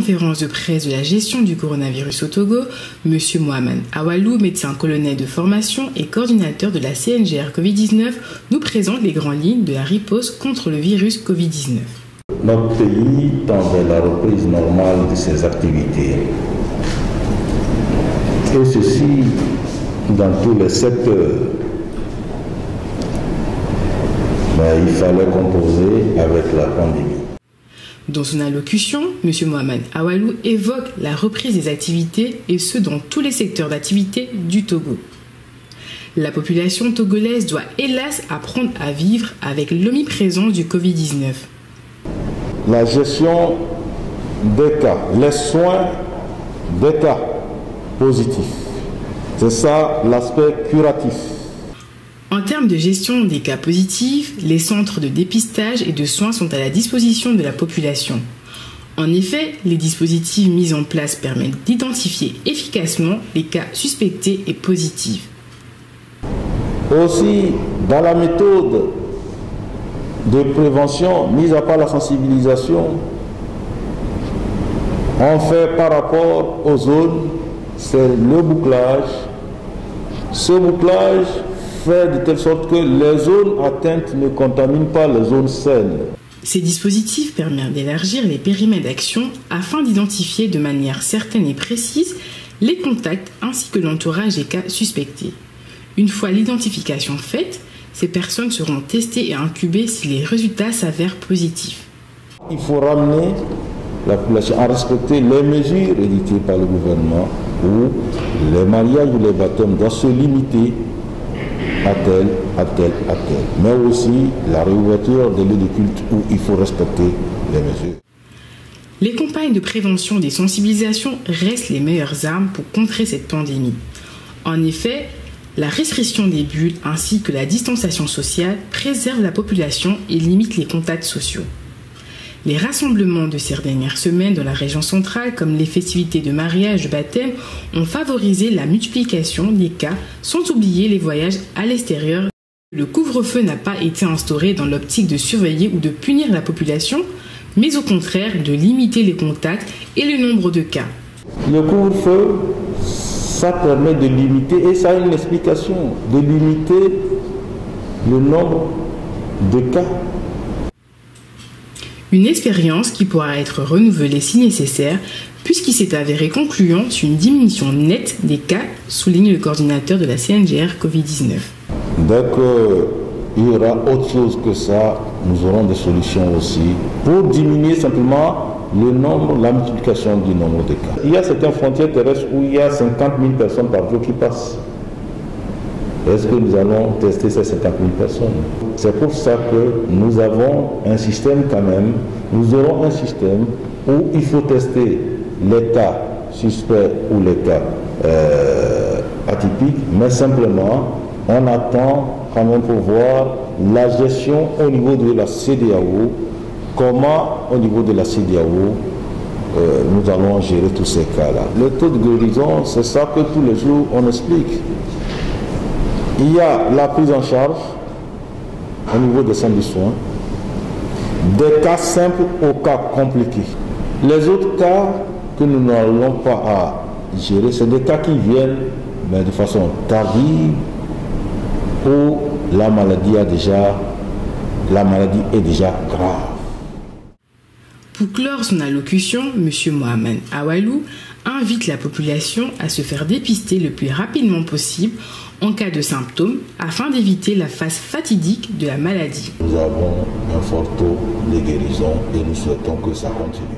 conférence de presse de la gestion du coronavirus au Togo, M. Mohamed Awalou, médecin colonel de formation et coordinateur de la CNGR Covid-19, nous présente les grandes lignes de la riposte contre le virus Covid-19. Notre pays tend vers la reprise normale de ses activités. Et ceci dans tous les secteurs. Mais il fallait composer avec la pandémie. Dans son allocution, M. Mohamed Awalou évoque la reprise des activités et ce dans tous les secteurs d'activité du Togo. La population togolaise doit hélas apprendre à vivre avec l'omniprésence du Covid-19. La gestion des cas, les soins des cas positifs, c'est ça l'aspect curatif. En termes de gestion des cas positifs, les centres de dépistage et de soins sont à la disposition de la population. En effet, les dispositifs mis en place permettent d'identifier efficacement les cas suspectés et positifs. Aussi, dans la méthode de prévention, mis à part la sensibilisation, on fait par rapport aux zones, c'est le bouclage. Ce bouclage fait de telle sorte que les zones atteintes ne contaminent pas les zones saines. Ces dispositifs permettent d'élargir les périmètres d'action afin d'identifier de manière certaine et précise les contacts ainsi que l'entourage des cas suspectés. Une fois l'identification faite, ces personnes seront testées et incubées si les résultats s'avèrent positifs. Il faut ramener la population à respecter les mesures édictées par le gouvernement où les mariages ou les baptêmes doivent se limiter à tel. Mais aussi la réouverture des lieux de culte où il faut respecter les mesures. Les campagnes de prévention et de sensibilisation restent les meilleures armes pour contrer cette pandémie. En effet, la restriction des bulles ainsi que la distanciation sociale préservent la population et limitent les contacts sociaux. Les rassemblements de ces dernières semaines dans la région centrale, comme les festivités de mariage, de baptême, ont favorisé la multiplication des cas, sans oublier les voyages à l'extérieur. Le couvre-feu n'a pas été instauré dans l'optique de surveiller ou de punir la population, mais au contraire de limiter les contacts et le nombre de cas. Le couvre-feu, ça permet de limiter, et ça a une explication, de limiter le nombre de cas. Une expérience qui pourra être renouvelée si nécessaire, puisqu'il s'est avéré concluant sur une diminution nette des cas, souligne le coordinateur de la CNGR Covid-19. Dès qu'il y aura autre chose que ça, nous aurons des solutions aussi pour diminuer simplement le nombre, la multiplication du nombre de cas. Il y a certaines frontières terrestres où il y a 50 000 personnes par jour qui passent. Est-ce que nous allons tester ces 50 000 personnes? C'est pour ça que nous avons un système quand même, nous aurons un système où il faut tester les cas suspects ou les cas atypiques, mais simplement on attend quand même pour voir la gestion au niveau de la CEDEAO, comment au niveau de la CEDEAO nous allons gérer tous ces cas-là. Le taux de guérison, c'est ça que tous les jours on explique. Il y a la prise en charge au niveau des centres de soins, des cas simples aux cas compliqués. Les autres cas que nous n'allons pas à gérer, c'est des cas qui viennent mais de façon tardive où la maladie est déjà grave. Pour clore son allocution, M. Mohamed Awalou invite la population à se faire dépister le plus rapidement possible en cas de symptômes afin d'éviter la phase fatidique de la maladie. Nous avons un fort taux de guérison et nous souhaitons que ça continue.